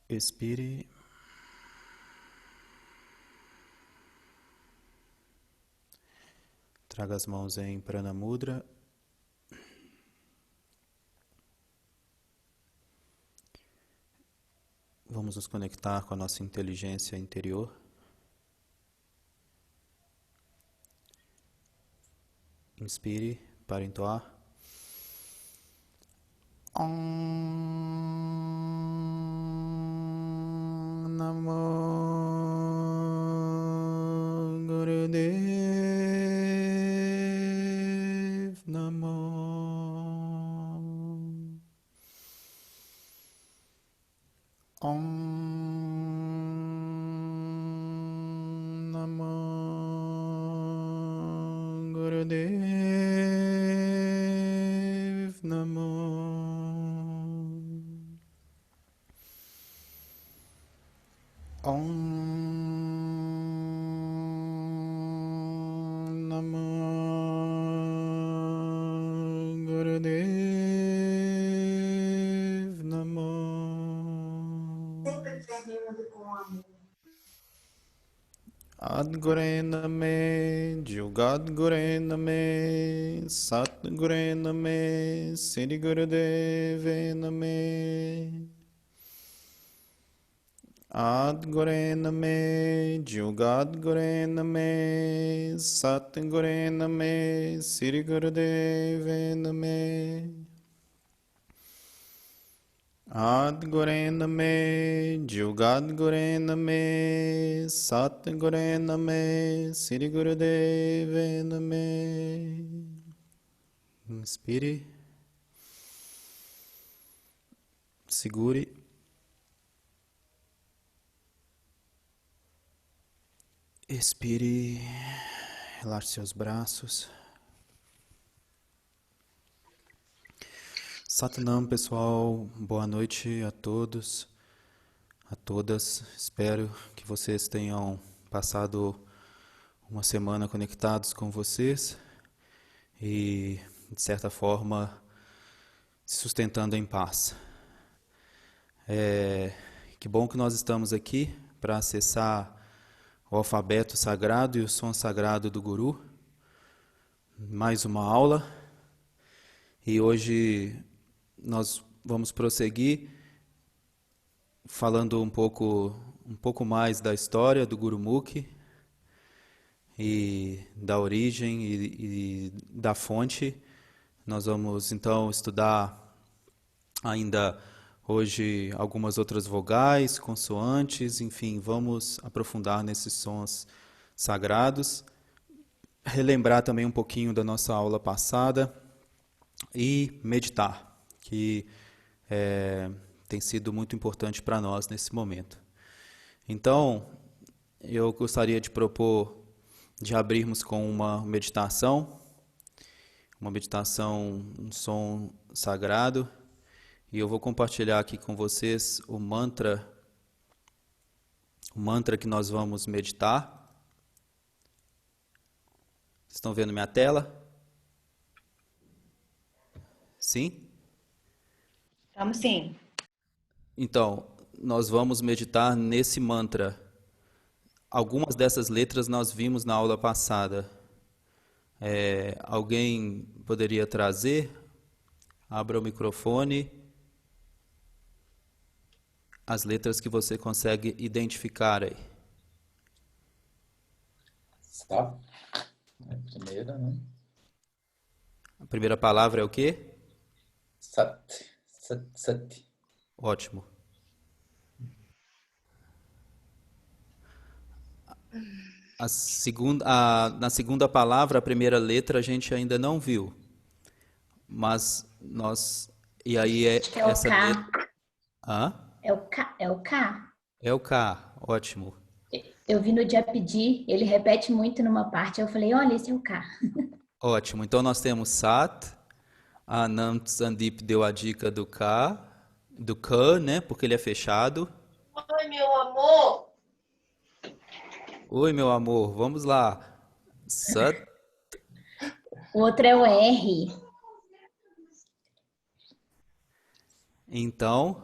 Expire. Traga as mãos em Prana Mudra. Vamos nos conectar com a nossa inteligência interior. Inspire para entoar. Om Namo Gurudev Namo. Om Namo Gurudev Namo. Om Namo Gurudev Namo. Sempre termino com amor. Adgure Name, Jugad Gure Name, Sat Gure Name, Sri Gurudeve Name. Adgure Name, Jugad Gure Name, Sat Gure Name, Sri Gurudeve Name. Adgure Name, Jugad Gure Name, Sat Gure Name, Sri Gurudeve Name. Inspire. Segure. Expire. Relaxe seus braços. Satnam, pessoal. Boa noite a todos, a todas. Espero que vocês tenham passado uma semana conectados com vocês e, de certa forma, se sustentando em paz. Que bom que nós estamos aqui para acessar o alfabeto sagrado e o som sagrado do Guru. Mais uma aula. E hoje nós vamos prosseguir falando um pouco mais da história do Gurumukhi e da origem e da fonte. Nós vamos então estudar ainda hoje algumas outras vogais, consoantes, enfim, vamos aprofundar nesses sons sagrados, relembrar também um pouquinho da nossa aula passada e meditar, que tem sido muito importante para nós nesse momento. Então, eu gostaria de propor de abrirmos com uma meditação, um som sagrado, e eu vou compartilhar aqui com vocês o mantra que nós vamos meditar. Estão vendo minha tela? Sim? Vamos sim. Então, nós vamos meditar nesse mantra. Algumas dessas letras nós vimos na aula passada. Alguém poderia trazer? Abra o microfone. As letras que você consegue identificar aí. Sat, a primeira, né? A primeira palavra é o quê? Sat, sat, sat. Ótimo. Na segunda palavra, a primeira letra a gente ainda não viu. Mas nós... E aí Acho que é o essa letra... K. Hã? É o K. É o K. É o K. Ótimo. Eu vi no dia pedir, ele repete muito numa parte. Eu falei, olha, esse é o K. Ótimo. Então nós temos Sat. A Anand Sandip deu a dica do K, né? Porque ele é fechado. Oi, meu amor. Oi, meu amor, vamos lá. Sat. O outro é o R. Então,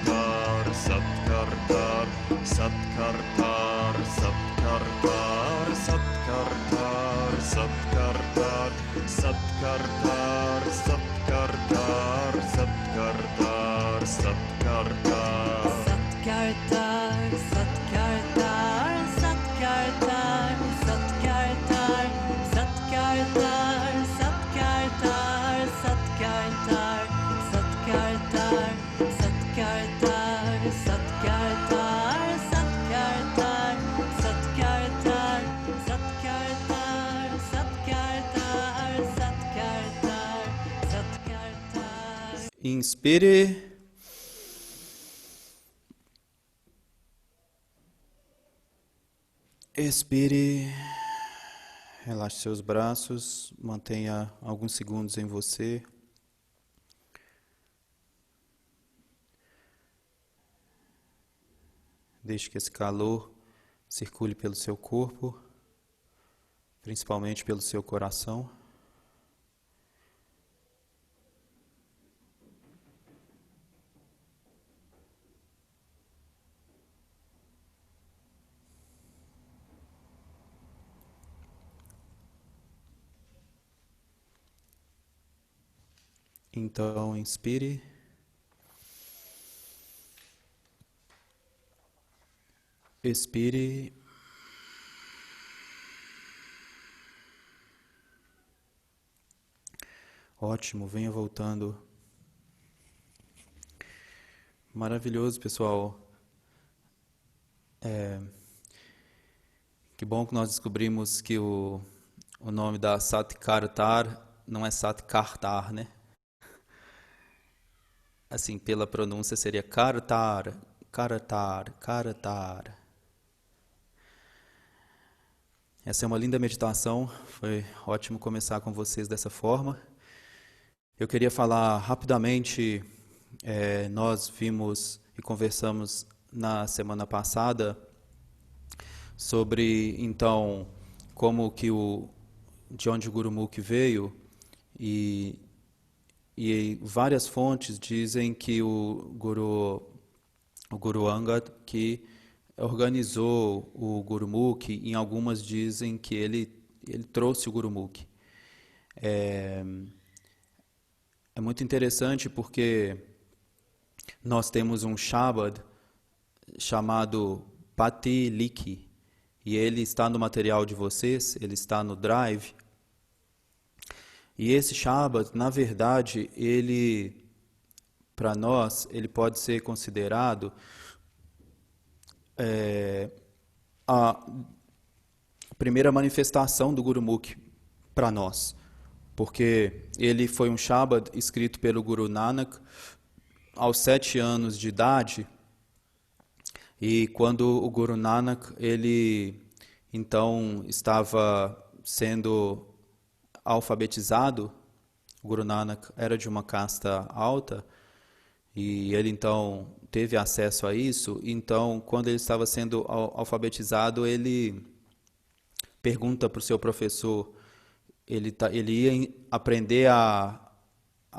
Inspire. Expire. Relaxe seus braços. Mantenha alguns segundos em você. Deixe que esse calor circule pelo seu corpo, principalmente pelo seu coração. Então, inspire. Expire. Ótimo, venha voltando. Maravilhoso, pessoal. Que bom que nós descobrimos que o nome da Satkartar não é Satkartar, né? Assim, pela pronúncia seria Kartar, Karatar, Karatar. Essa é uma linda meditação, foi ótimo começar com vocês dessa forma. Eu queria falar rapidamente, nós vimos e conversamos na semana passada sobre, então, como que de onde o Gurumukh veio e várias fontes dizem que o Guru Angad que organizou o Gurumukh, em algumas dizem que ele trouxe o Gurumukh. É muito interessante porque nós temos um Shabad chamado Pati Likhi, e ele está no material de vocês, ele está no Drive. E esse Shabad, na verdade, para nós, ele pode ser considerado a primeira manifestação do Gurumukh para nós, porque ele foi um Shabad escrito pelo Guru Nanak aos 7 anos de idade, e quando o Guru Nanak, ele então estava sendo alfabetizado, o Guru Nanak era de uma casta alta, e ele então teve acesso a isso. Então, quando ele estava sendo alfabetizado, ele pergunta para o seu professor, ele ia aprender a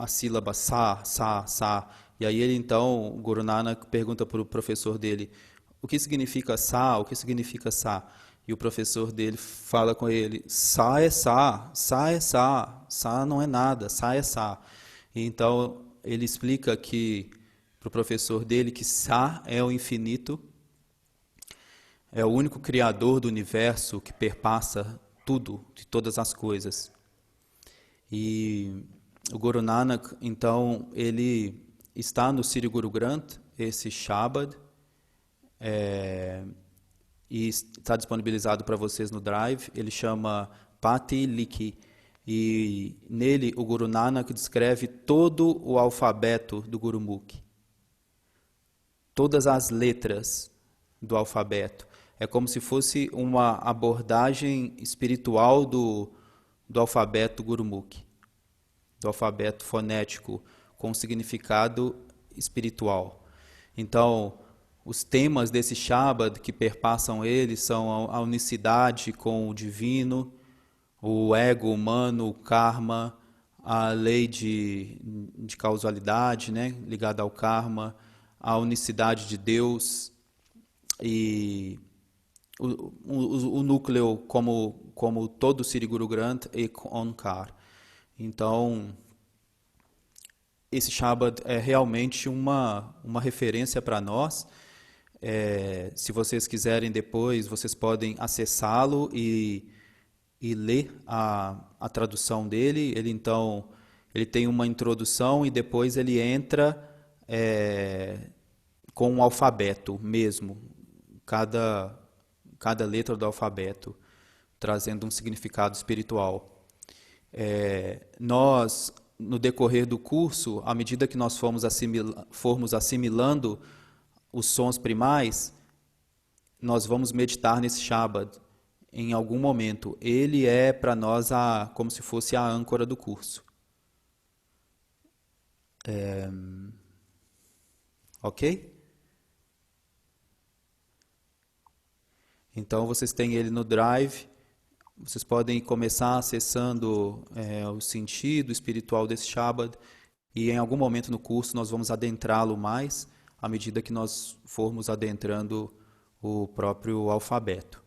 sílaba sa, sa, sa, e aí ele então, o Guru Nanak pergunta para o professor dele, o que significa sa, o que significa sa? E o professor dele fala com ele, sa é sa, sa é sa, sa não é nada, sa é sa. E então ele explica para o professor dele que sa é o infinito, é o único criador do universo que perpassa tudo, de todas as coisas. E o Guru Nanak, então, ele está no Sri Guru Granth, esse Shabad, e está disponibilizado para vocês no Drive. Ele chama Pati Likhi, e nele o Guru Nanak descreve todo o alfabeto do Gurumukh, todas as letras do alfabeto. É como se fosse uma abordagem espiritual do alfabeto Gurumukh, do alfabeto fonético, com significado espiritual. Então, os temas desse Shabad que perpassam ele são a unicidade com o divino, o ego humano, o karma, a lei de causalidade, né, ligada ao karma, a unicidade de Deus e o núcleo como todo Sri Guru Granth e Onkar. Então, esse Shabad é realmente uma referência para nós. Se vocês quiserem depois, vocês podem acessá-lo e ler a tradução dele. Ele tem uma introdução e depois ele entra com o alfabeto mesmo, cada letra do alfabeto, trazendo um significado espiritual. Nós, no decorrer do curso, à medida que nós formos assimilando os sons primais, nós vamos meditar nesse Shabad em algum momento. Ele é para nós como se fosse a âncora do curso. Ok? Então vocês têm ele no Drive. Vocês podem começar acessando o sentido espiritual desse Shabad e em algum momento no curso nós vamos adentrá-lo mais à medida que nós formos adentrando o próprio alfabeto.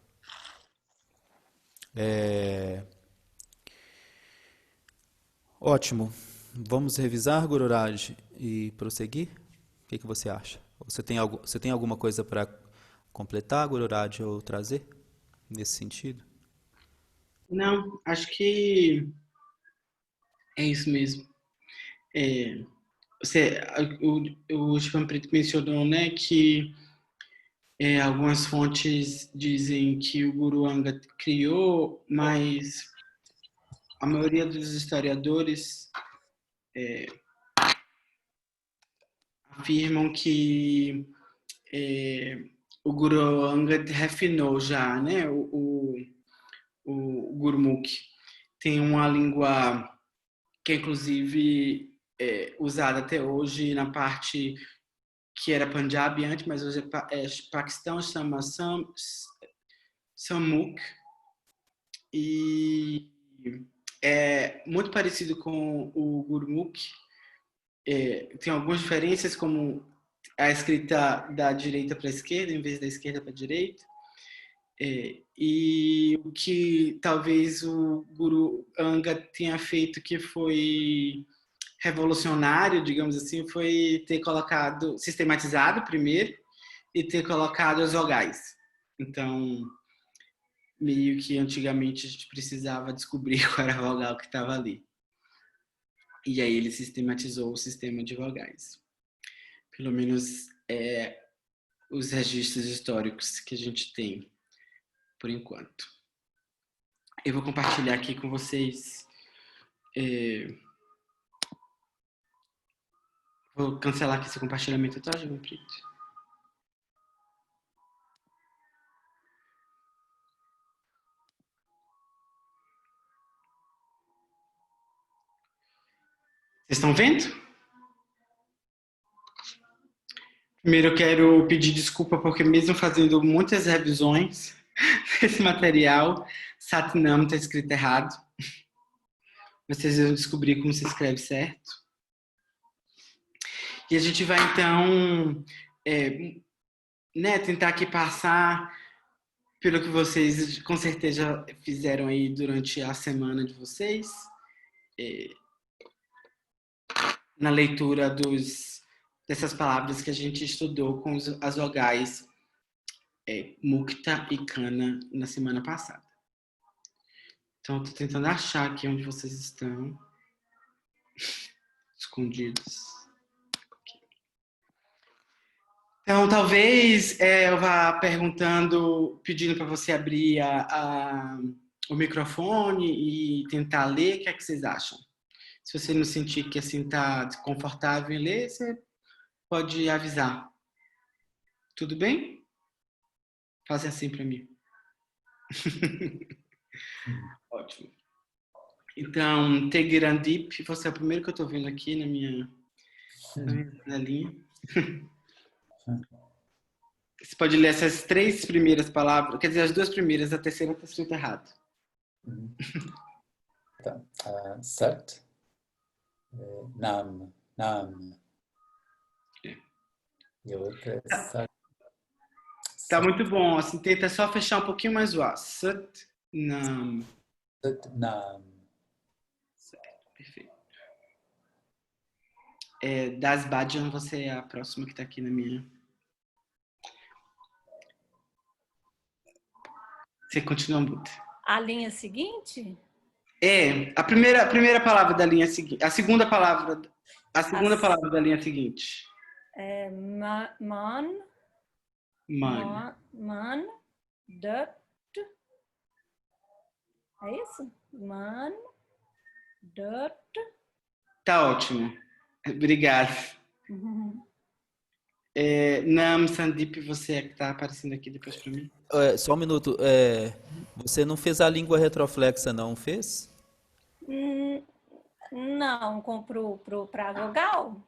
Ótimo. Vamos revisar, Guru Raj, e prosseguir? O que você acha? Você tem alguma coisa para completar, Guru Raj, ou trazer nesse sentido? Não, acho que é isso mesmo. O Shivram Preto mencionou, né, que algumas fontes dizem que o Guru Angad criou, mas a maioria dos historiadores afirmam que o Guru Angad refinou já, né, o Gurmukhi. Tem uma língua que é inclusive usada até hoje na parte que era Punjabi antes, mas hoje é Paquistão, chama Samukh, e é muito parecido com o Gurmukhi. Tem algumas diferenças, como a escrita da direita para a esquerda em vez da esquerda para a direita. E o que talvez o Guru Angad tenha feito que foi revolucionário, digamos assim, foi ter sistematizado primeiro e ter colocado as vogais. Então, meio que antigamente a gente precisava descobrir qual era a vogal que estava ali. E aí ele sistematizou o sistema de vogais. Pelo menos os registros históricos que a gente tem por enquanto. Eu vou compartilhar aqui com vocês. Vou cancelar aqui esse compartilhamento, tá, Shivram Preto? Vocês estão vendo? Primeiro eu quero pedir desculpa porque mesmo fazendo muitas revisões desse material, Satnam está escrito errado. Vocês vão descobrir como se escreve certo. E a gente vai então tentar aqui passar pelo que vocês com certeza fizeram aí durante a semana de vocês, na leitura dessas palavras que a gente estudou com as vogais Mukta e Kana na semana passada. Então, estou tentando achar aqui onde vocês estão escondidos. Então, talvez eu vá pedindo para você abrir o microfone e tentar ler. O que é que vocês acham? Se você não sentir que assim está desconfortável em ler, você pode avisar. Tudo bem? Faz assim para mim. Ótimo. Então, Tegirandip, você é o primeiro que eu estou vendo aqui na minha linha. Você pode ler essas 3 primeiras palavras, quer dizer, as 2 primeiras, a terceira está escrita errado. Tá. Sat, Nam. E a outra é Sat. Tá muito bom, assim, tenta só fechar um pouquinho mais o A. Sat, Nam. Sat, Nam. Certo, perfeito. Das Badian, você é a próxima que está aqui na minha. Você continua muda. A linha seguinte? A primeira palavra da linha seguinte. A segunda palavra da linha seguinte. Man, dut. É isso? Man, dut. Tá ótimo. Obrigado. Nam, Sandeep, você é que está aparecendo aqui depois para mim. Só um minuto. Você não fez a língua retroflexa, não fez? Não, para vogal?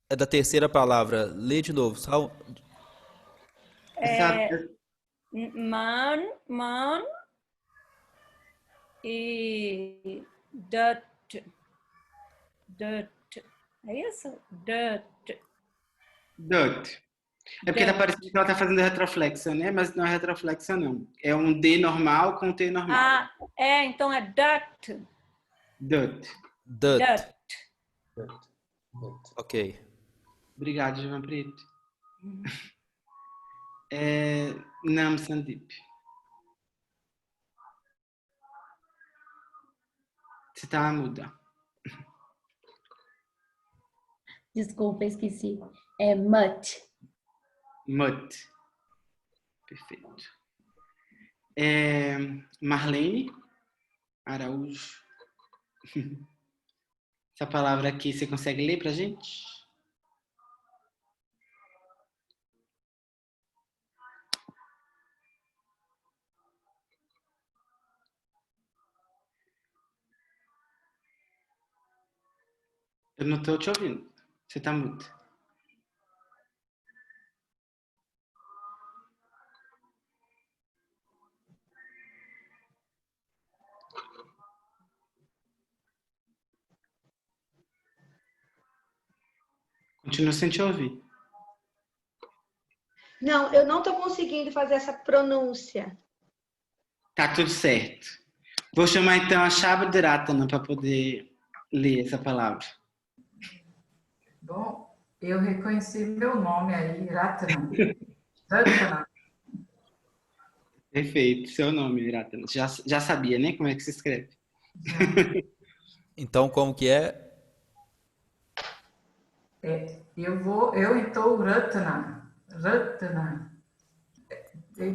É da terceira palavra. Lê de novo. Man e dut. É isso? Dut. É porque tá parecendo que ela tá fazendo retroflexa, né? Mas não é retroflexa, não. É um D normal com T normal. Então é dut. Dut. Ok. Obrigado, João Preto. Nam, Sandeep. Você tá muda. Desculpa, esqueci. É mutt. Mutt. Perfeito. Marlene Araújo. Essa palavra aqui, você consegue ler pra gente? Eu não estou te ouvindo. Você está mudo. Continuo sem te ouvir. Não, eu não estou conseguindo fazer essa pronúncia. Tá tudo certo. Vou chamar então a Shabdaratana para poder ler essa palavra. Bom, eu reconheci meu nome aí, Ratana. Ratana. Perfeito, seu nome, Ratana. Já sabia, né, como é que se escreve? Então, como que é? Eu estou Ratana. Ratana.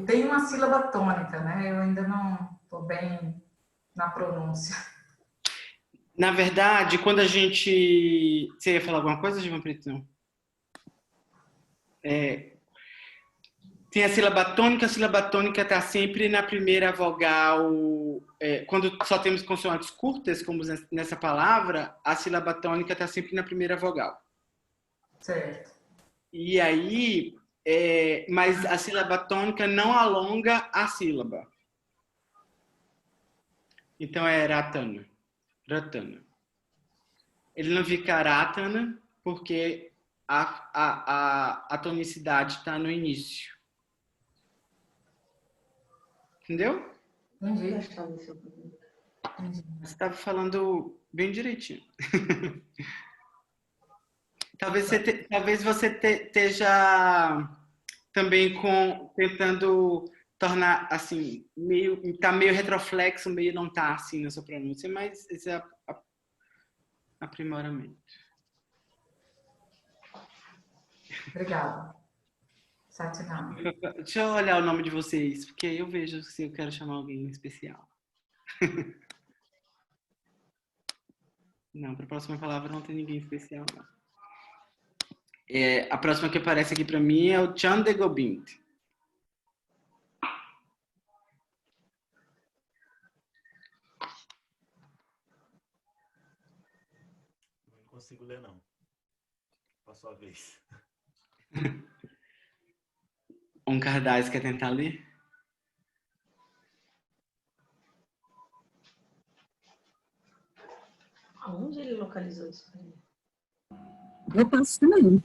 Tem uma sílaba tônica, né? Eu ainda não estou bem na pronúncia. Na verdade, quando a gente... Você ia falar alguma coisa, João Preto? Não. Tem a sílaba tônica está sempre na primeira vogal. Quando só temos consoantes curtas, como nessa palavra, a sílaba tônica está sempre na primeira vogal. Certo. E aí, mas a sílaba tônica não alonga a sílaba. Então é ratana. Ratana. Ele não fica ratana porque a tonicidade está no início. Entendeu? Entendi. Você estava falando bem direitinho. Talvez você esteja também tentando tornar assim, tá meio retroflexo, meio não tá assim na sua pronúncia, mas esse é aprimoramento. Obrigada. Satinam. Deixa eu olhar o nome de vocês, porque eu vejo se eu quero chamar alguém em especial. Não, para a próxima palavra não tem ninguém especial, não. A próxima que aparece aqui para mim é o Chandegobind. Não consigo ler, não. Passou a vez. Kardais quer tentar ler? Aonde ele localizou isso? Eu passo também.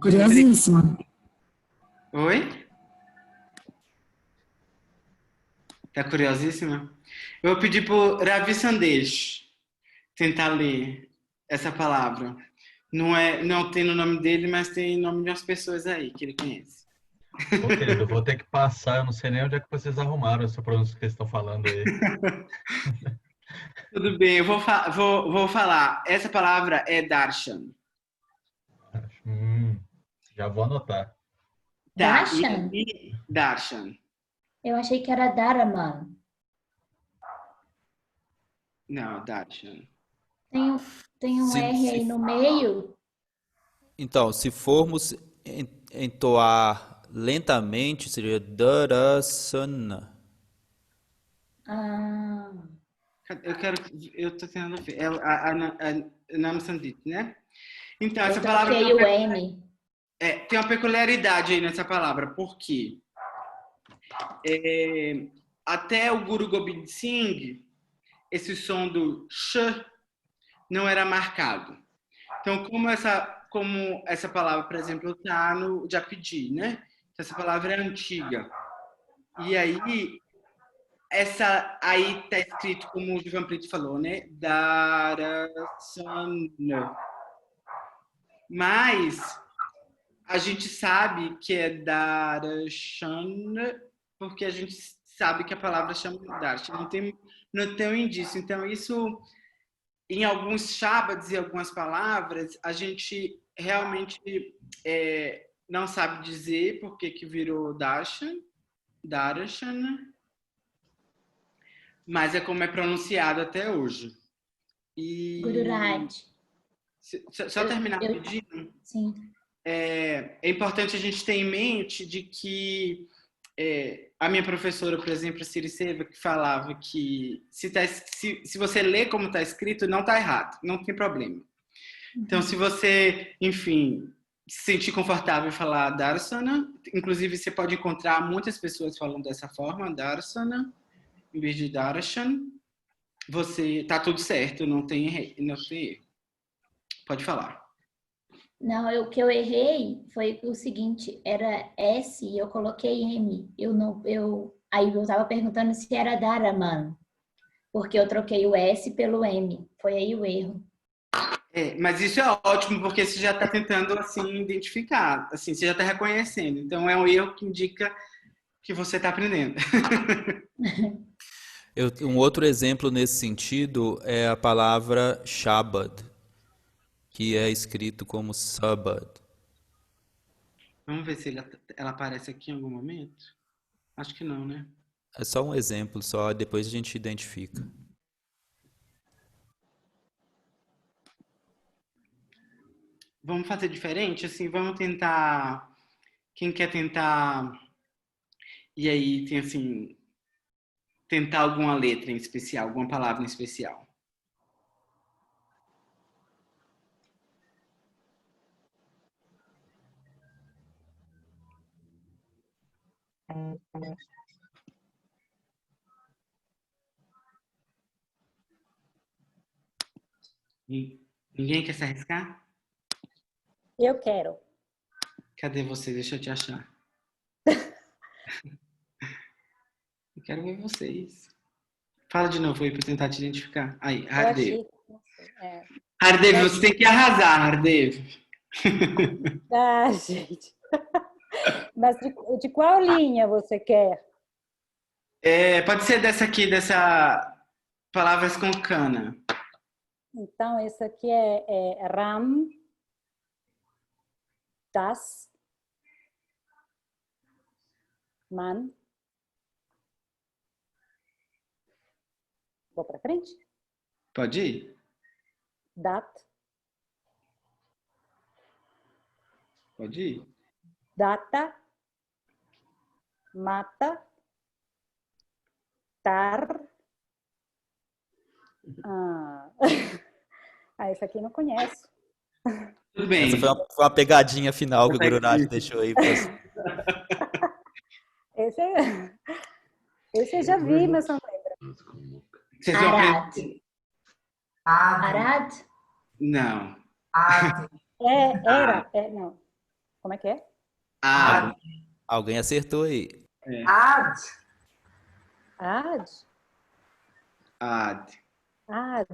Curiosíssima. Oi? Tá curiosíssima? Eu vou pedir pro Ravi Sandesh tentar ler essa palavra. Não tem no nome dele, mas tem o nome de umas pessoas aí que ele conhece. Ô, querido, eu vou ter que passar. Eu não sei nem onde é que vocês arrumaram essa pronúncia que vocês estão falando aí. Tudo bem, eu vou falar. Essa palavra é darshan. Já vou anotar. Tá, Darshan? Darshan. Eu achei que era Daraman. Não, darshan. Tem um R aí no meio. Então, se formos entoar lentamente, seria Darasana. Ah, Eu tô tentando ver. É a Namsandit, né? Então, eu essa palavra troquei o N. tem uma peculiaridade aí nessa palavra, porque até o Guru Gobind Singh, esse som do sh não era marcado. Então, como essa palavra, por exemplo, está no Japji, né? Então, essa palavra é antiga. E aí, aí está escrito, como o Divanprit falou, né? Darasana. Mas a gente sabe que é Darashana, porque a gente sabe que a palavra chama Darshan. Não tem um indício. Então, isso, em alguns Shabads e algumas palavras, a gente realmente não sabe dizer por que virou Darashana, mas é como é pronunciado até hoje. E Gururaj. só terminar rapidinho. Sim. É importante a gente ter em mente de que a minha professora, por exemplo, a Siri Seva, que falava que se você lê como está escrito, não está errado, não tem problema. Então, se você, enfim, se sentir confortável em falar Darsana, inclusive você pode encontrar muitas pessoas falando dessa forma, Darsana, em vez de Darshan, você tá tudo certo, não tem erro. Pode falar. Não, o que eu errei foi o seguinte, era S e eu coloquei M. Aí eu estava perguntando se era Daraman, porque eu troquei o S pelo M. Foi aí o erro. Mas isso é ótimo, porque você já está tentando, assim, identificar. Assim, você já está reconhecendo. Então, é um erro que indica que você está aprendendo. Um outro exemplo nesse sentido é a palavra Shabad, que é escrito como Sabad. Vamos ver se ela aparece aqui em algum momento? Acho que não, né? É só um exemplo, só depois a gente identifica. Vamos fazer diferente? Assim, vamos tentar... Quem quer tentar... E aí tem, assim... Tentar alguma letra em especial, alguma palavra em especial. Ninguém quer se arriscar? Eu quero. Cadê você? Deixa eu te achar. Eu quero ver vocês. Fala de novo aí para tentar te identificar. Aí, Hardev. Hardev, você tem que arrasar, Hardev. Ah, gente. Mas de qual linha você quer? Pode ser dessa aqui, dessa palavras com cana. Então, esse aqui é Ram, Das, Man. Vou para frente? Pode ir? Dat, Pode ir? Data, Mata, Tar. Esse aqui eu não conheço. Tudo bem. Essa foi uma pegadinha final que o Gururaj deixou aí. Esse eu já vi, mas não lembro. Arad. Arad? Não. Não. Como é que é? Alguém acertou aí. Ad. Ad? Ad. Ad.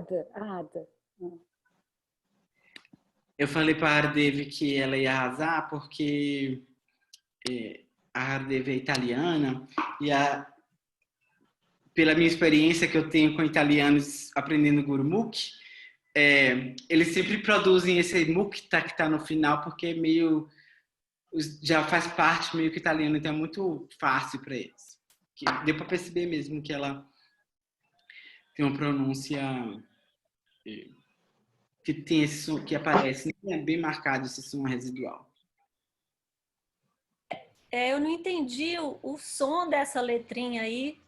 Eu falei para a Hardev que ela ia arrasar porque a Hardev é italiana e pela minha experiência que eu tenho com italianos aprendendo Gurmukh, eles sempre produzem esse mukta que está no final porque já faz parte meio que italiano, então é muito fácil para eles. Deu para perceber mesmo que ela tem uma pronúncia que tem esse som que aparece, é bem marcado esse som residual. Eu não entendi o som dessa letrinha aí.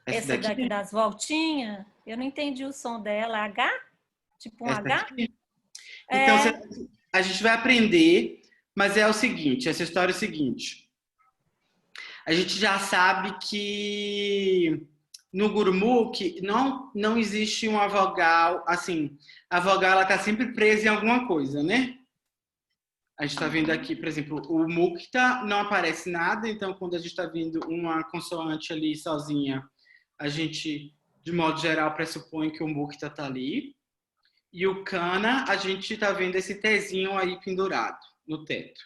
Essa daqui das voltinhas. Eu não entendi o som dela. H? Tipo um H? Daqui? Então, a gente vai aprender, mas é o seguinte, essa história é o seguinte. A gente já sabe que no Gurmukh não existe uma vogal, assim, a vogal ela está sempre presa em alguma coisa, né? A gente está vendo aqui, por exemplo, o mukta não aparece nada, então quando a gente está vendo uma consoante ali sozinha, a gente, de modo geral, pressupõe que o mukta está ali. E o kana, a gente está vendo esse Tzinho aí pendurado no teto.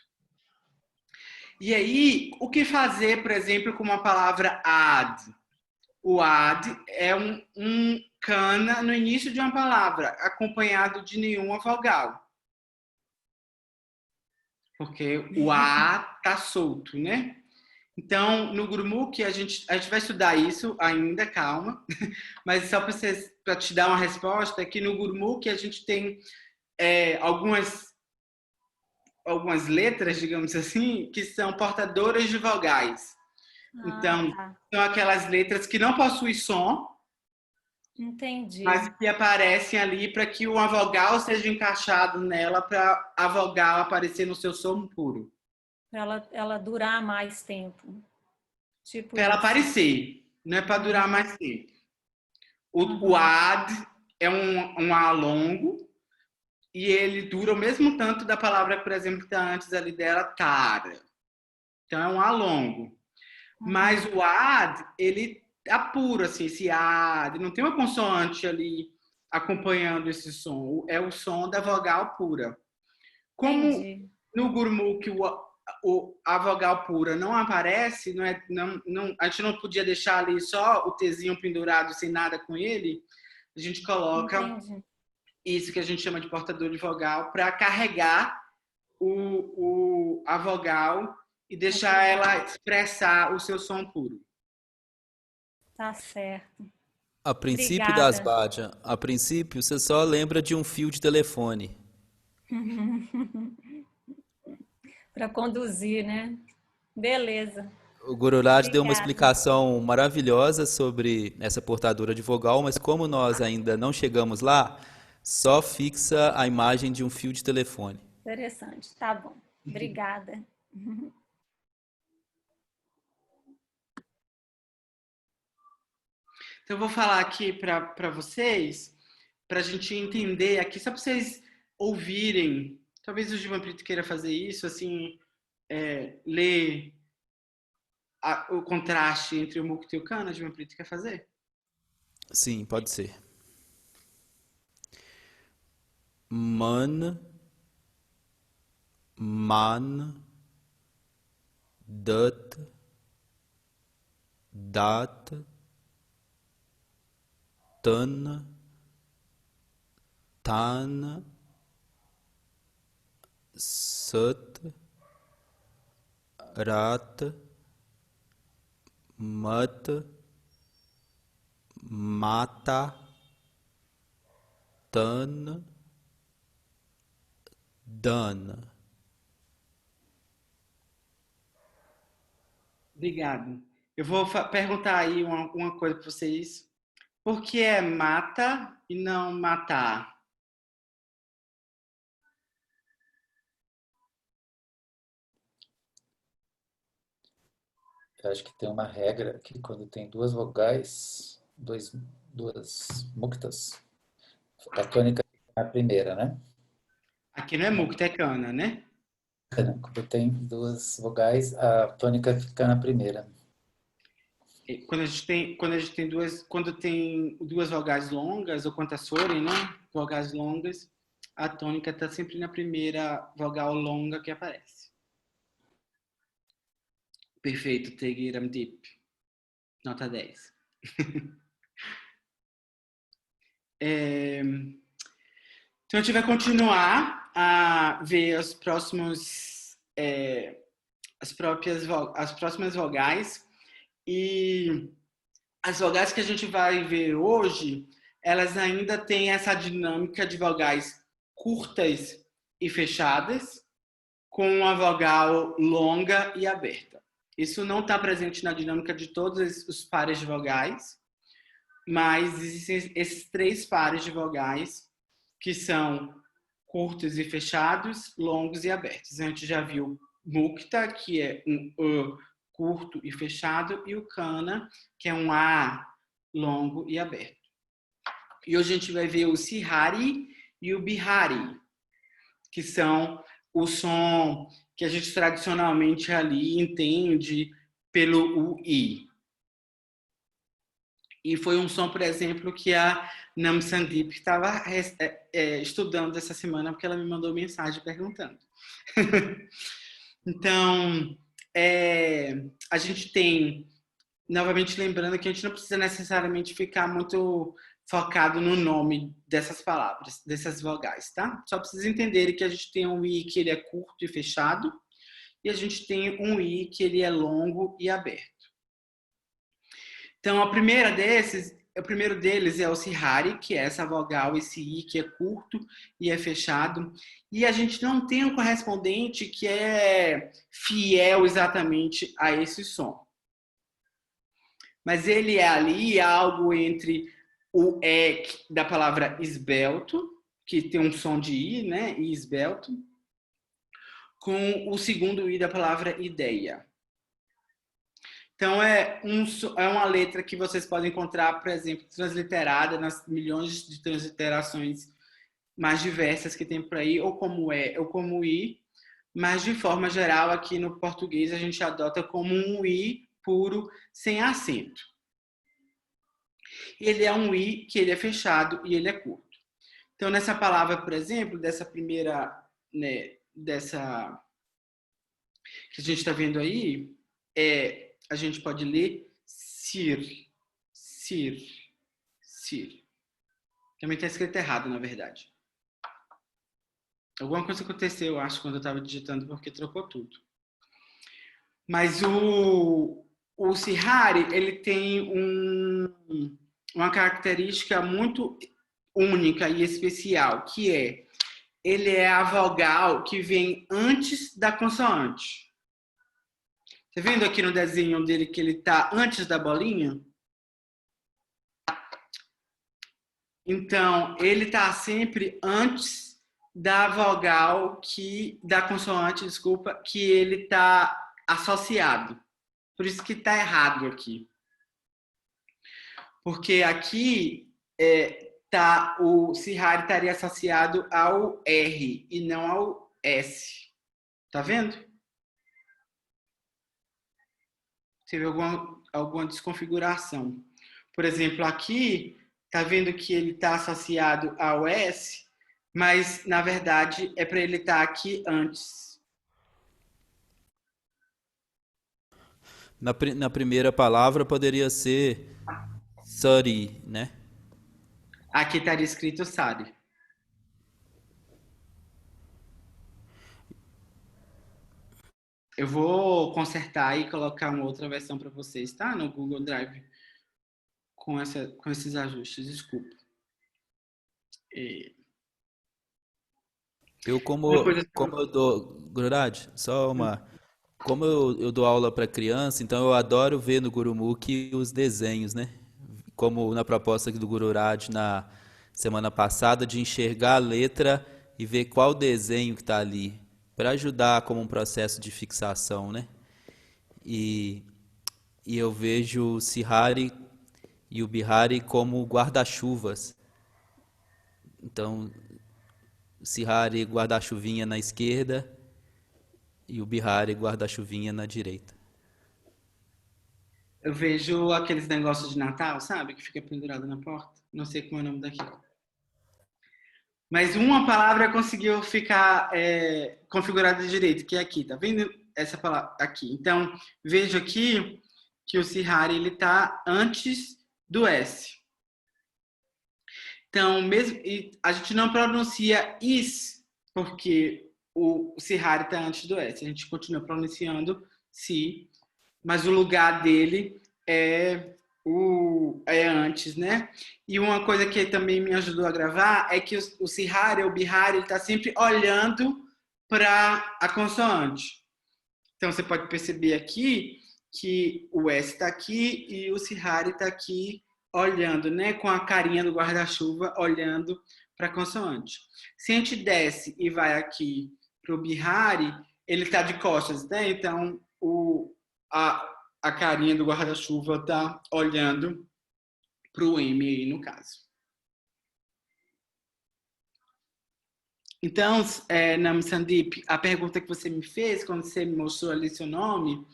E aí, o que fazer, por exemplo, com uma palavra ad? O ad é um kana no início de uma palavra, acompanhado de nenhuma vogal. Porque o A tá solto, né? Então, no Gurmukh, a gente vai estudar isso ainda, calma. Mas só para te dar uma resposta, é que no Gurmukh a gente tem algumas letras, digamos assim, que são portadoras de vogais. Então, são aquelas letras que não possuem som, entendi, mas que aparecem ali para que uma vogal seja encaixada nela para a vogal aparecer no seu som puro. Para ela durar mais tempo. Tipo para ela isso. aparecer, não é para durar mais tempo. O ad é um A longo e ele dura o mesmo tanto da palavra, por exemplo, que está antes ali dela, tara. Então é um A longo. Mas o ad, ele apura, assim, esse ad, não tem uma consoante ali acompanhando esse som. É o som da vogal pura. Como entendi. No Gurmukh a vogal pura não aparece, a gente não podia deixar ali só o Tzinho pendurado sem nada com ele, a gente coloca isso que a gente chama de portador de vogal para carregar a vogal e deixar ela expressar o seu som puro. Tá certo. A princípio, Obrigada. Dasbadja, a princípio você só lembra de um fio de telefone. Para conduzir, né? Beleza. O Gururaj deu uma Obrigada. explicação maravilhosa sobre essa portadora de vogal, mas como nós ainda não chegamos lá, só fixa a imagem de um fio de telefone. Interessante. Tá bom. Obrigada. Então, eu vou falar aqui para vocês, para a gente entender aqui, só para vocês ouvirem. Talvez o Jivanprito queira fazer isso, assim, ler o contraste entre o mukta e o kana. Jivanprito quer fazer? Sim, pode ser. Man, man, dat, dat, tan, tan, sat, rat, mat, mata, tan, dan. Obrigado. Eu vou perguntar aí uma coisa para vocês. Por que é mata e não matar? Eu acho que tem uma regra que quando tem duas vogais, duas muktas, a tônica é a primeira, né? Aqui não é mukta, é kana, né? Quando tem duas vogais, a tônica fica na primeira. quando tem duas vogais longas, ou quantas forem, né? Vogais longas, a tônica está sempre na primeira vogal longa que aparece. Perfeito, Tegiram Deep. Nota 10. Então, a gente vai continuar a ver as próximas vogais. E as vogais que a gente vai ver hoje, elas ainda têm essa dinâmica de vogais curtas e fechadas, com a vogal longa e aberta. Isso não está presente na dinâmica de todos os pares de vogais, mas existem esses 3 pares de vogais que são curtos e fechados, longos e abertos. A gente já viu mukta, que é um curto e fechado, e o kana, que é um A longo e aberto. E hoje a gente vai ver o sihari e o bihari, que são o som que a gente tradicionalmente ali entende pelo UI. E foi um som, por exemplo, que a Nam Sandeep estava estudando essa semana, porque ela me mandou mensagem perguntando. Então, a gente tem, novamente lembrando que a gente não precisa necessariamente ficar muito focado no nome dessas palavras, dessas vogais, tá? Só precisa entender que a gente tem um I que ele é curto e fechado, e a gente tem um I que ele é longo e aberto. Então, o primeiro deles é o sihari, que é essa vogal, esse I que é curto e é fechado. E a gente não tem um correspondente que é fiel exatamente a esse som. Mas ele é ali algo entre o E da palavra esbelto, que tem um som de I, né? I esbelto, com o segundo I da palavra ideia. Então, é uma letra que vocês podem encontrar, por exemplo, transliterada nas milhões de transliterações mais diversas que tem por aí, ou como E ou como I, mas de forma geral, aqui no português, a gente adota como um I puro, sem acento. Ele é um I que ele é fechado e ele é curto. Então, nessa palavra, por exemplo, dessa primeira, né, dessa que a gente está vendo aí, a gente pode ler sir, sir, sir. Também está escrito errado, na verdade. Alguma coisa aconteceu, eu acho, quando eu estava digitando, porque trocou tudo. Mas o sihari, ele tem uma característica muito única e especial, que ele é a vogal que vem antes da consoante. Tá vendo aqui no desenho dele que ele tá antes da bolinha? Então, ele tá sempre antes da vogal da consoante, desculpa, que ele tá associado. Por isso que tá errado aqui. Porque aqui o sihari estaria associado ao R e não ao S. Tá vendo? Teve alguma desconfiguração. Por exemplo, aqui, tá vendo que ele está associado ao S, mas, na verdade, é para ele estar aqui antes. Na primeira palavra poderia ser sari, né? Aqui estaria escrito sari. Eu vou consertar e colocar uma outra versão para vocês, tá? No Google Drive. Com esses ajustes, desculpa. Como eu dou... Gururaj, só uma... Como eu dou aula para criança, então eu adoro ver no Gurumukhi os desenhos, né? Como na proposta do Gururaj na semana passada, de enxergar a letra e ver qual desenho que está ali, para ajudar como um processo de fixação, né? E eu vejo o sihari e o bihari como guarda-chuvas. Então, sihari guarda-chuvinha na esquerda e o bihari guarda-chuvinha na direita. Eu vejo aqueles negócios de Natal, sabe? Que fica pendurado na porta. Não sei como é o nome daquilo. Mas uma palavra conseguiu ficar configurada direito, que é aqui. Tá vendo essa palavra aqui? Então, vejo aqui que o Sihari ele tá antes do S. Então, mesmo a gente não pronuncia is, porque o Sihari está antes do S. A gente continua pronunciando si, mas o lugar dele é antes, né? E uma coisa que também me ajudou a gravar é que o Sihari, o Bihari, ele está sempre olhando para a consoante. Então, você pode perceber aqui que o S está aqui e o Sihari está aqui olhando, né? Com a carinha do guarda-chuva, olhando para a consoante. Se a gente desce e vai aqui para o Bihari, ele está de costas, né? Então, a carinha do guarda-chuva está olhando para o M aí, no caso. Então, Nam Sandeep, a pergunta que você me fez, quando você me mostrou ali seu nome,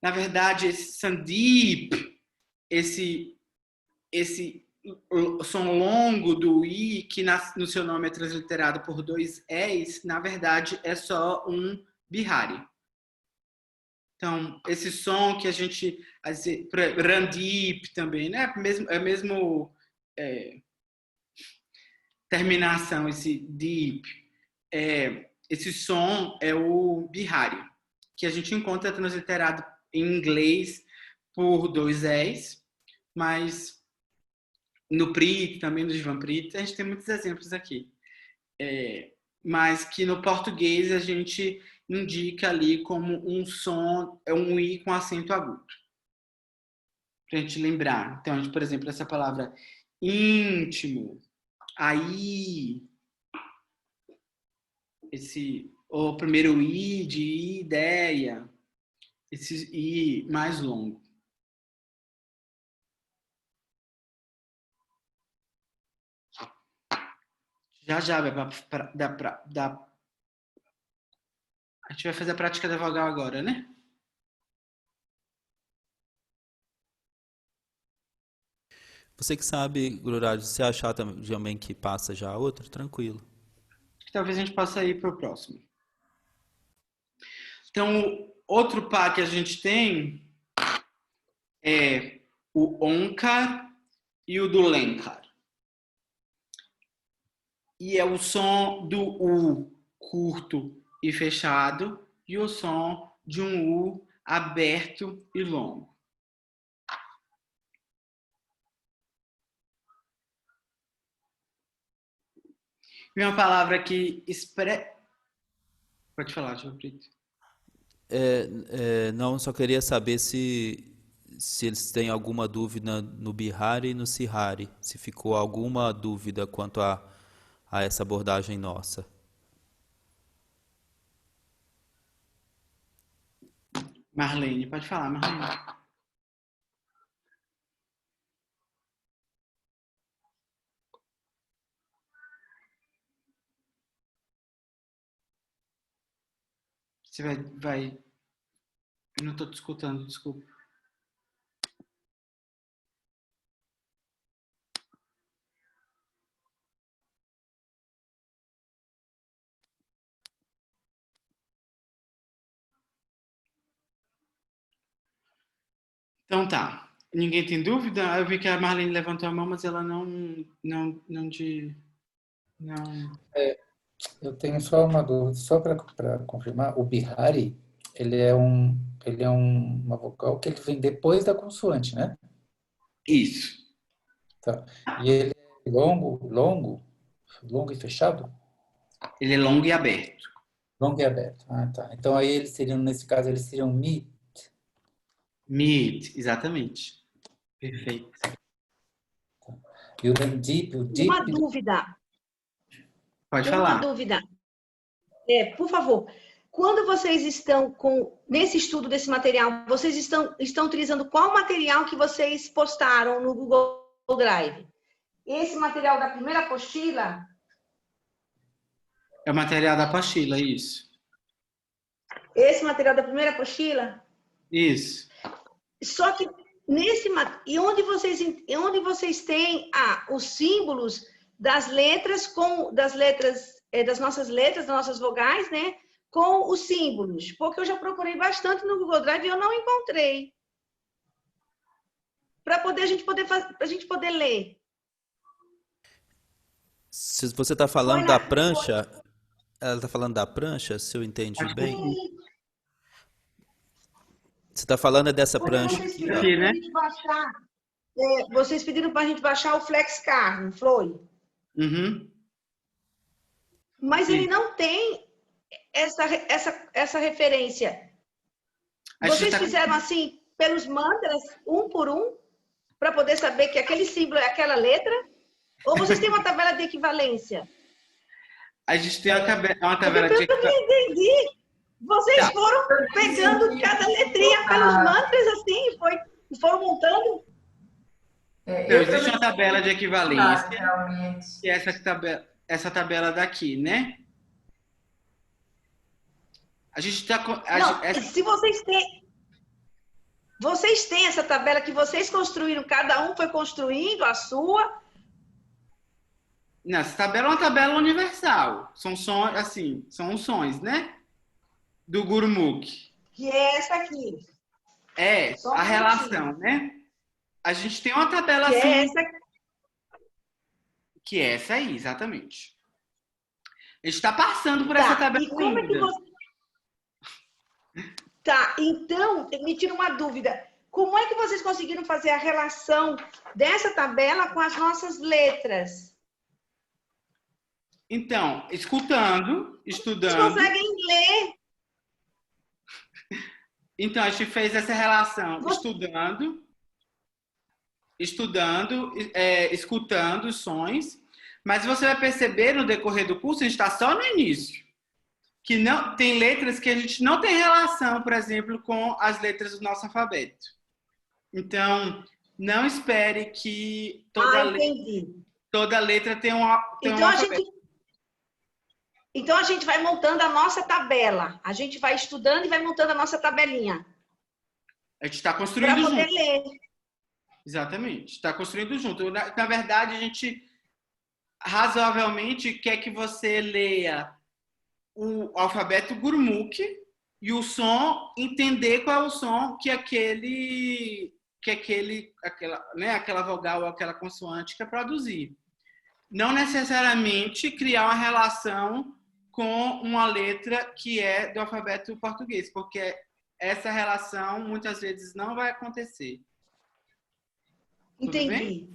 na verdade, esse Sandeep, esse som longo do I, que no seu nome é transliterado por 2 Es, na verdade, é só um Bihari. Então, esse som que a gente... Randeep também, né? É mesmo terminação, esse deep. Esse som é o Bihari, que a gente encontra transliterado em inglês por 2 Es, mas no Prit, também no Jivan Prit, a gente tem muitos exemplos aqui. Mas que no português a gente indica ali como um som, um I com acento agudo. Pra gente lembrar. Então, por exemplo, essa palavra íntimo, aí, o primeiro I de ideia, esse I mais longo. Já vai dar. A gente vai fazer a prática da vogal agora, né? Você que sabe, Gururaj, se achar também que passa já outro, tranquilo. Talvez a gente possa ir para o próximo. Então, outro pá que a gente tem é o Onkar e o do Lenkar. E é o som do U curto e fechado e o som de um U aberto e longo. E uma palavra que Pode falar, João Brito. Não, só queria saber se eles têm alguma dúvida no Bihari e no Sihari. Se ficou alguma dúvida quanto a essa abordagem nossa. Marlene, pode falar, Marlene. Você vai... Eu não estou te escutando, desculpa. Então tá. Ninguém tem dúvida? Eu vi que a Marlene levantou a mão, mas ela não. Eu tenho só uma dúvida, só para confirmar. O Bihari, ele é uma vogal que ele vem depois da consoante, né? Isso. Tá. E ele é longo e fechado? Ele é longo e aberto. Longo e aberto. Ah, tá. Então aí nesse caso, eles seriam mid. Mid, exatamente. Perfeito. Tá. E o deep... Uma dúvida. Pode falar. Uma dúvida. Por favor, quando vocês estão nesse estudo desse material, vocês estão utilizando qual material que vocês postaram no Google Drive? Esse material da primeira apostila? É o material da apostila, isso. Esse material da primeira apostila? Isso. Só que e onde vocês têm os símbolos das letras das nossas letras, das nossas vogais, né? Com os símbolos, porque eu já procurei bastante no Google Drive e eu não encontrei. Para a gente poder ler. Se você está falando da prancha, ela está falando da prancha, se eu entendi bem. Você está falando dessa prancha aqui, ó. Aqui, né? Vocês pediram para a gente baixar o FlexCar, não foi? Uhum. Mas ele não tem essa referência. Vocês fizeram assim, pelos mantras, um por um, para poder saber que aquele símbolo é aquela letra? Ou vocês têm uma tabela de equivalência? A gente tem uma tabela de equivalência. Eu entendi. Vocês foram pegando cada letrinha pelos mantras assim, e foram montando? Existe uma tabela de equivalência, que é essa tabela daqui, né? A gente está... Se vocês têm essa tabela que vocês construíram, cada um foi construindo a sua... Não, essa tabela é uma tabela universal. São sons, assim, são os sons, né? Do Gurmukh. Que é essa aqui. É, a relação, né? A gente tem uma tabela assim... Que é essa aí, exatamente. A gente está passando por essa tabela. E como é que você... Tá, então, me tira uma dúvida. Como é que vocês conseguiram fazer a relação dessa tabela com as nossas letras? Então, escutando, estudando... Vocês conseguem ler? Então, a gente fez essa relação escutando os sons, mas você vai perceber no decorrer do curso, a gente está só no início, que não tem letras que a gente não tem relação, por exemplo, com as letras do nosso alfabeto. Então, não espere que toda letra tenha um alfabeto. Então, a gente vai montando a nossa tabela. A gente vai estudando e vai montando a nossa tabelinha. A gente está construindo junto. Para poder ler. Exatamente. Está construindo junto. Na verdade, a gente razoavelmente quer que você leia o alfabeto Gurmukh e o som, entender qual é o som que aquela vogal ou aquela consoante quer produzir. Não necessariamente criar uma relação com uma letra que é do alfabeto português, porque essa relação muitas vezes não vai acontecer. Entendi.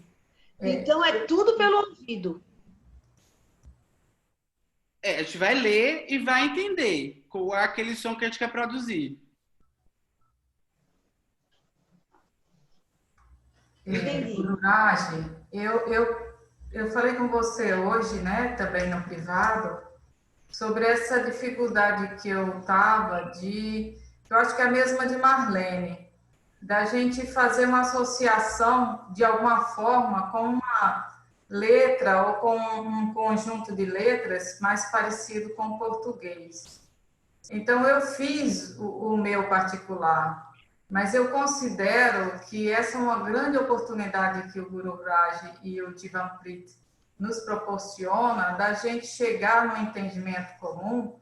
Então é tudo pelo ouvido. A gente vai ler e vai entender qual é aquele som que a gente quer produzir. Entendi. Eu falei com você hoje, né, também no privado, sobre essa dificuldade que eu estava eu acho que é a mesma de Marlene, da gente fazer uma associação de alguma forma com uma letra ou com um conjunto de letras mais parecido com o português. Então, eu fiz o meu particular, mas eu considero que essa é uma grande oportunidade que o Guru Raj e o Jivanpreet nos proporciona da gente chegar no entendimento comum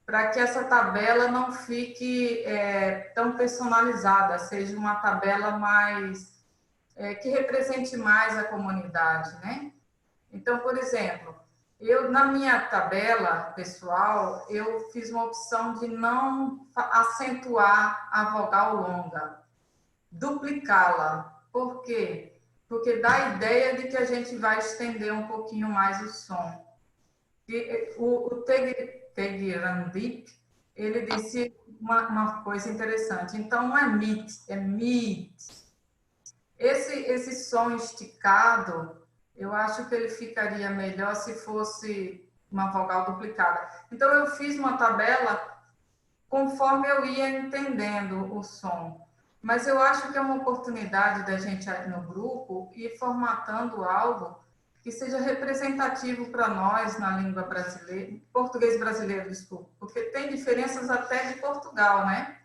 para que essa tabela não fique tão personalizada, seja uma tabela mais que represente mais a comunidade, né? Então, por exemplo, na minha tabela pessoal, eu fiz uma opção de não acentuar a vogal longa, duplicá-la. Por quê? Porque dá a ideia de que a gente vai estender um pouquinho mais o som. O Tegirandip, ele disse uma coisa interessante. Então, não é mit, é mit. Esse som esticado, eu acho que ele ficaria melhor se fosse uma vogal duplicada. Então, eu fiz uma tabela conforme eu ia entendendo o som. Mas eu acho que é uma oportunidade da gente aí no grupo ir formatando algo que seja representativo para nós na língua brasileira, português brasileiro, desculpa, porque tem diferenças até de Portugal, né?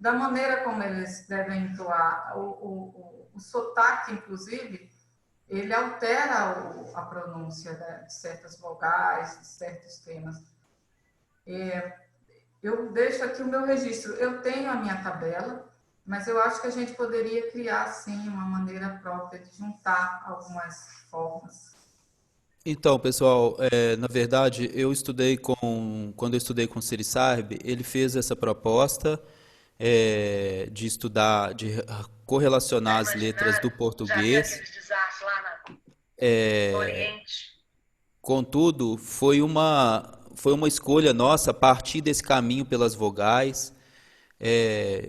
da maneira como eles devem entoar. O sotaque, inclusive, ele altera a pronúncia, né, de certas vogais, de certos temas. Eu deixo aqui o meu registro. Eu tenho a minha tabela, mas eu acho que a gente poderia criar, sim, uma maneira própria de juntar algumas formas. Então, pessoal, na verdade, quando eu estudei com o Siri Sarb, ele fez essa proposta de estudar, de correlacionar as letras do português. Contudo, foi uma escolha nossa partir desse caminho pelas vogais,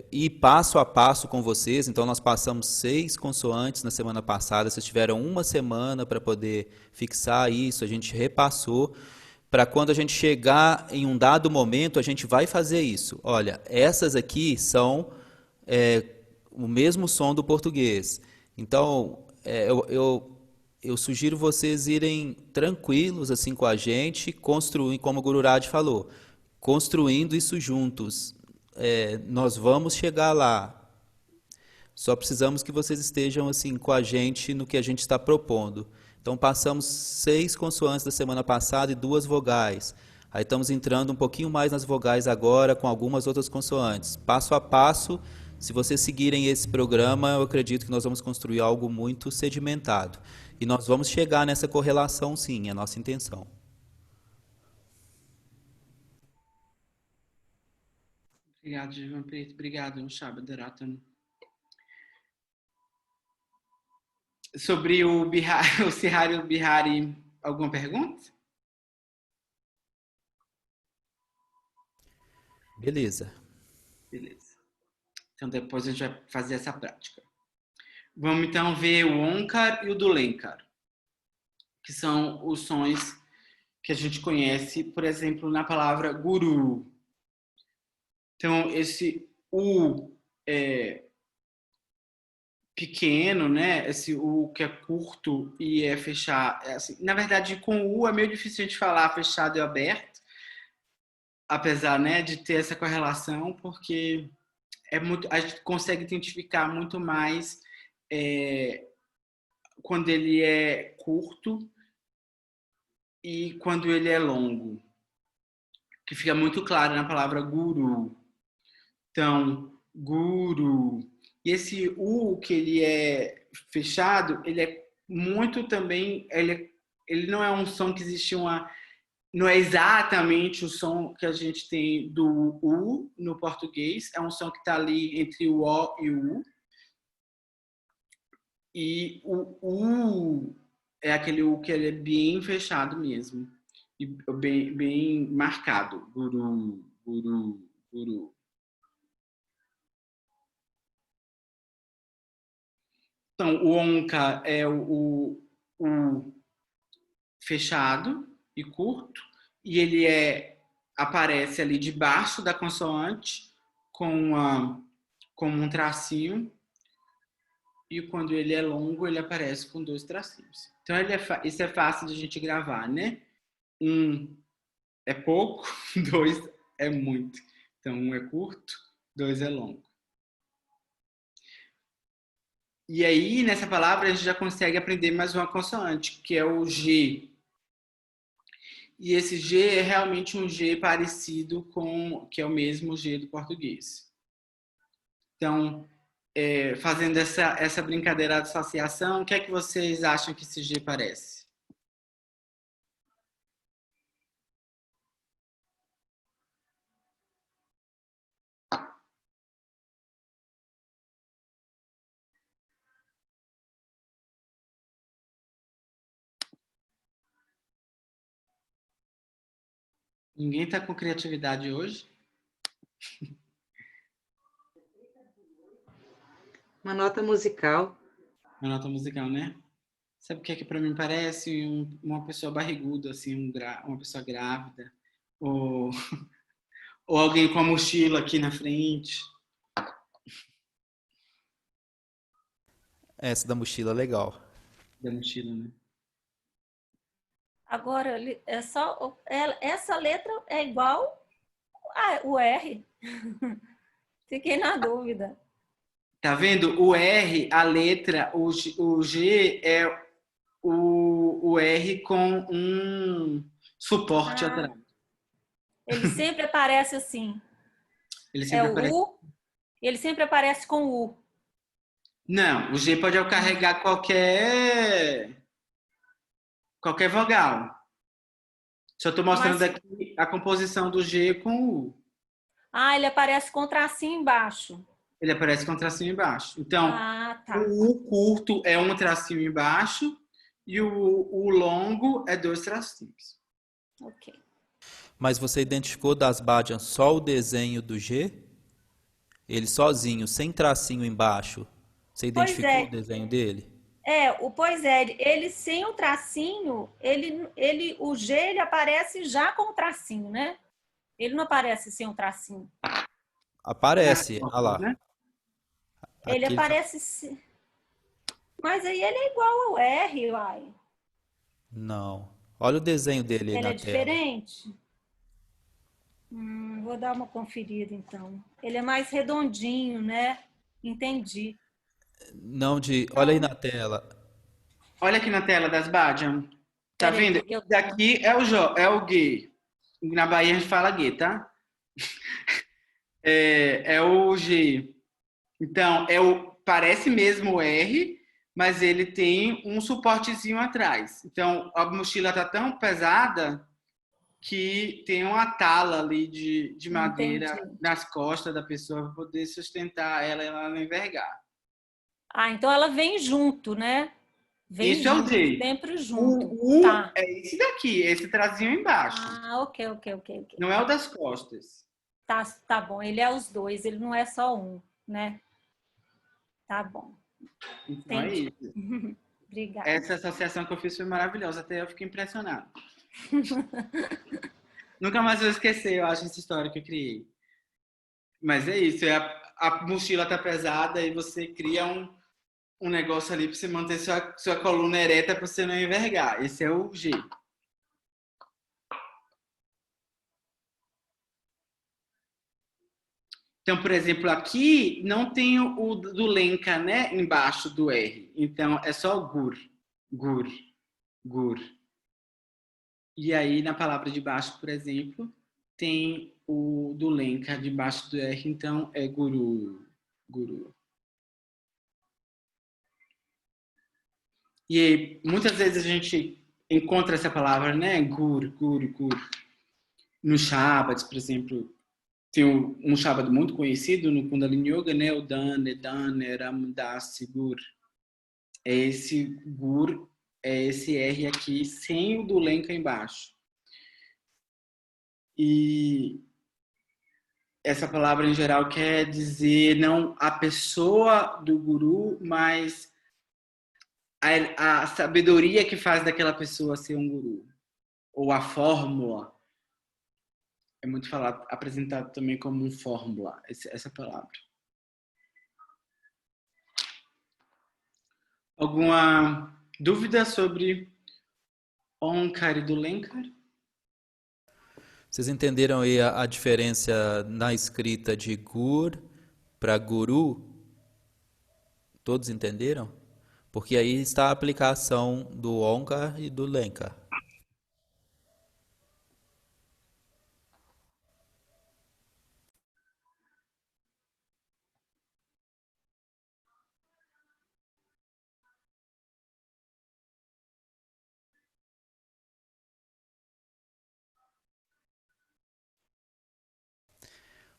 e passo a passo com vocês. Então, nós passamos 6 consoantes na semana passada. Vocês tiveram uma semana para poder fixar isso. A gente repassou para quando a gente chegar em um dado momento, a gente vai fazer isso. Olha, essas aqui são o mesmo som do português. Então, eu sugiro vocês irem tranquilos assim com a gente, construindo, como o Gururad falou, construindo isso juntos. Nós vamos chegar lá. Só precisamos que vocês estejam assim com a gente no que a gente está propondo. Então, passamos 6 consoantes da semana passada e 2 vogais. Aí estamos entrando um pouquinho mais nas vogais agora, com algumas outras consoantes. Passo a passo, se vocês seguirem esse programa, eu acredito que nós vamos construir algo muito sedimentado. E nós vamos chegar nessa correlação, sim, é a nossa intenção. Obrigado, Gilvan Preto. Obrigado, Shabadarathan. Sobre o Sihari Bihari, alguma pergunta? Beleza. Beleza. Então, depois a gente vai fazer essa prática. Vamos, então, ver o Onkar e o Dulenkar, que são os sons que a gente conhece, por exemplo, na palavra guru. Então, esse U pequeno, né? Esse U que é curto e é fechado. Assim, na verdade, com o U é meio difícil de falar fechado e aberto, apesar, né, de ter essa correlação, porque a gente consegue identificar muito mais quando ele é curto e quando ele é longo, que fica muito claro na palavra guru. Então, guru. E esse U, que ele é fechado, ele é muito também... Ele não é um som que existe não é exatamente o som que a gente tem do U no português. É um som que está ali entre o O e o U. E o U é aquele U que ele é bem fechado mesmo. E bem marcado. Guru, guru, guru. Então, o Onka é o fechado e curto, e ele aparece ali debaixo da consoante com um tracinho, e quando ele é longo, ele aparece com 2 tracinhos. Então, isso é fácil de a gente gravar, né? 1 é pouco, 2 é muito. Então, 1 é curto, 2 é longo. E aí, nessa palavra, a gente já consegue aprender mais uma consoante, que é o G. E esse G é realmente um G parecido que é o mesmo G do português. Então, fazendo essa brincadeira de associação, o que é que vocês acham que esse G parece? Ninguém está com criatividade hoje? Uma nota musical. Uma nota musical, né? Sabe o que é que para mim parece? Uma pessoa barriguda, assim, uma pessoa grávida. Ou alguém com a mochila aqui na frente. Essa da mochila é legal. Da mochila, né? Agora, essa letra é igual o R. Fiquei na dúvida. Tá vendo? O R, a letra, o G é o R com um suporte atrás. Ele sempre aparece assim. Ele sempre É aparece. o U, e ele sempre aparece com o U. Não, o G pode carregar qualquer vogal. Só estou mostrando aqui a composição do G com o U. Ele aparece com tracinho embaixo. Ele aparece com tracinho embaixo. Então, tá. o U curto é um tracinho embaixo e o longo é 2 tracinhos. Ok. Mas você identificou das Badian só o desenho do G? Ele sozinho, sem tracinho embaixo. Você identificou o desenho dele? Ele sem o tracinho, o G ele aparece já com o tracinho, né? Ele não aparece sem o tracinho. Aparece, olha lá. Né? Ele aparece... Mas aí ele é igual ao R, uai. Não. Olha o desenho dele aí na tela. Ele é diferente? Vou dar uma conferida, então. Ele é mais redondinho, né? Entendi. Não, olha aí na tela. Olha aqui na tela das Badian. Tá vendo? Esse daqui é o G. Na Bahia a gente fala G, tá? É o G. Então, parece mesmo o R, mas ele tem um suportezinho atrás. Então, a mochila tá tão pesada que tem uma tala ali de madeira nas costas da pessoa para poder sustentar ela não envergar. Então ela vem junto, né? Vem Esse junto, é o G. Sempre junto. Tá. É esse daqui, esse trazinho embaixo. Ok. Não é o das costas. Tá bom, ele é os dois, ele não é só um, né? Tá bom. Então é isso. Obrigada. Essa associação que eu fiz foi maravilhosa, até eu fiquei impressionado. Nunca mais vou esquecer, eu acho, essa história que eu criei. Mas é isso, a mochila tá pesada e você cria um negócio ali para você manter sua coluna ereta para você não envergar. Esse é o G. Então, por exemplo, aqui não tem o do Lenca, né? Embaixo do R. Então, é só o gur. Gur. Gur. E aí, na palavra de baixo, por exemplo, tem o do Lenca debaixo do R. Então, é guru. Guru. E aí, muitas vezes a gente encontra essa palavra, né? Gur, gur, gur. No Shabbat, por exemplo, tem um Shabbat muito conhecido no Kundalini Yoga, né? O Dane, Dane, Ramdasi, Gur. Esse Gur é esse R aqui, sem o do Lenca embaixo. E essa palavra, em geral, quer dizer não a pessoa do Guru, mas a sabedoria que faz daquela pessoa ser um Guru. Ou a fórmula. É muito apresentado também como fórmula, essa palavra. Alguma dúvida sobre Onkar e do Lenkar? Vocês entenderam aí a diferença na escrita de Gur para Guru? Todos entenderam? Porque aí está a aplicação do Onkar e do Lenkar.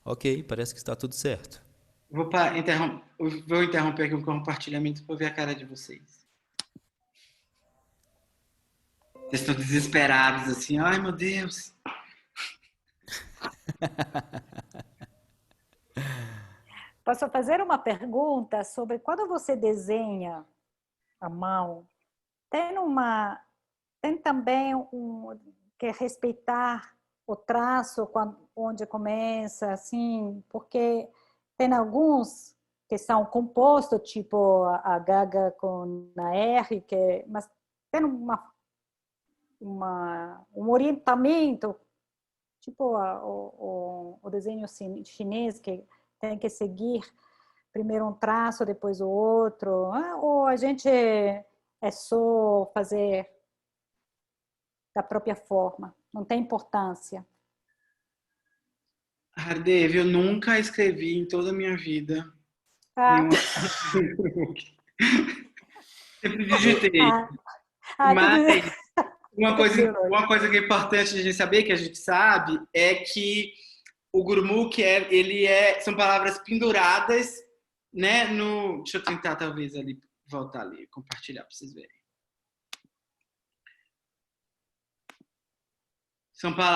Ok, parece que está tudo certo. Vou interromper aqui o compartilhamento para ver a cara de vocês. Vocês estão desesperados assim, ai meu Deus. Posso fazer uma pergunta sobre quando você desenha a mão, tem também que respeitar o traço onde começa, assim, porque tem alguns que são compostos, tipo a Gaga com a R, mas tem um orientamento, tipo o desenho chinês, que tem que seguir primeiro um traço, depois o outro, ou a gente é só fazer da própria forma, não tem importância. Hardev, eu nunca escrevi em toda a minha vida nenhuma. Sempre digitei. Mas uma coisa que é importante a gente saber, que a gente sabe, é que o Gurmukh são palavras penduradas, né? Deixa eu tentar talvez ali voltar ali, compartilhar para vocês verem.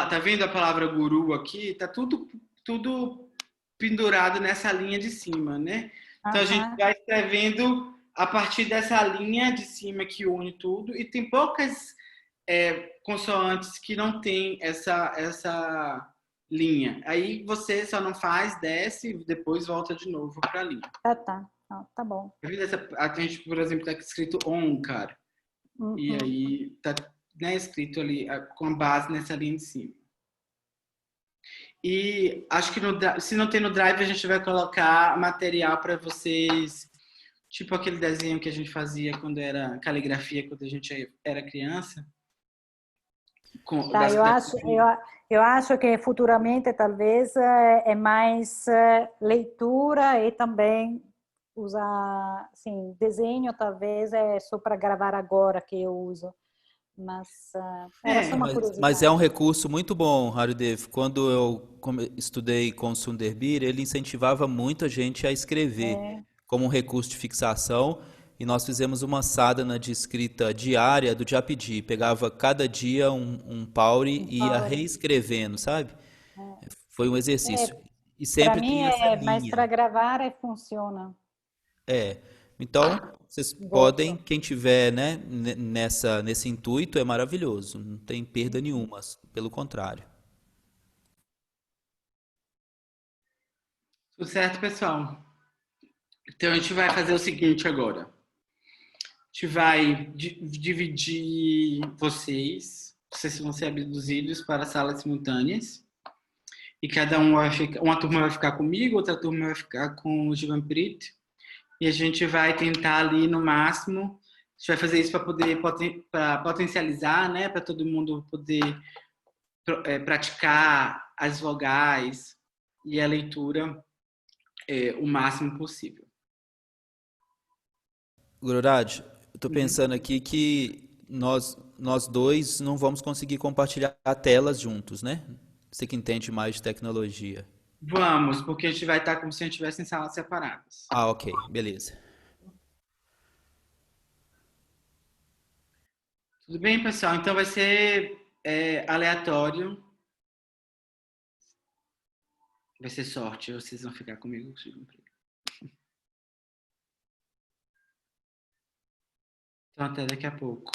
Tá vendo a palavra guru aqui? Tá tudo pendurado nessa linha de cima, né? Então a gente vai escrevendo a partir dessa linha de cima que une tudo, e tem poucas consoantes que não tem essa linha. Aí você só não faz, desce, depois volta de novo para a linha. Tá bom. A gente, por exemplo, está escrito Onkar. E aí tá, né, escrito ali com a base nessa linha de cima. E acho que se não tem no Drive, a gente vai colocar material para vocês, tipo aquele desenho que a gente fazia quando era caligrafia, quando a gente era criança. Eu acho que futuramente talvez é mais leitura e também usar, assim, desenho talvez é só para gravar agora que eu uso. Mas era só uma curiosidade. Mas é um recurso muito bom, Hardev. Quando eu estudei com o Sunderbir, ele incentivava muito a gente a escrever como um recurso de fixação. E nós fizemos uma sadhana de escrita diária do Japji. Pegava cada dia um pauri e ia reescrevendo, sabe? Foi um exercício. E sempre para mim tem essa linha. Mas para gravar funciona. Então, vocês podem, quem tiver, né, nesse intuito, é maravilhoso. Não tem perda nenhuma, pelo contrário. Tudo certo, pessoal? Então, a gente vai fazer o seguinte agora. A gente vai dividir vocês vão ser abduzidos para salas simultâneas. E cada um uma turma vai ficar comigo, outra turma vai ficar com o Jivanpreet. E a gente vai tentar ali no máximo, a gente vai fazer isso para poder potencializar, né, para todo mundo poder praticar as vogais e a leitura o máximo possível. Gururaj, eu estou pensando aqui que nós dois não vamos conseguir compartilhar telas juntos, né? Você que entende mais de tecnologia. Vamos, porque a gente vai estar como se a gente estivesse em salas separadas. Ok, beleza. Tudo bem, pessoal? Então vai ser aleatório. Vai ser sorte, vocês vão ficar comigo. Então até daqui a pouco.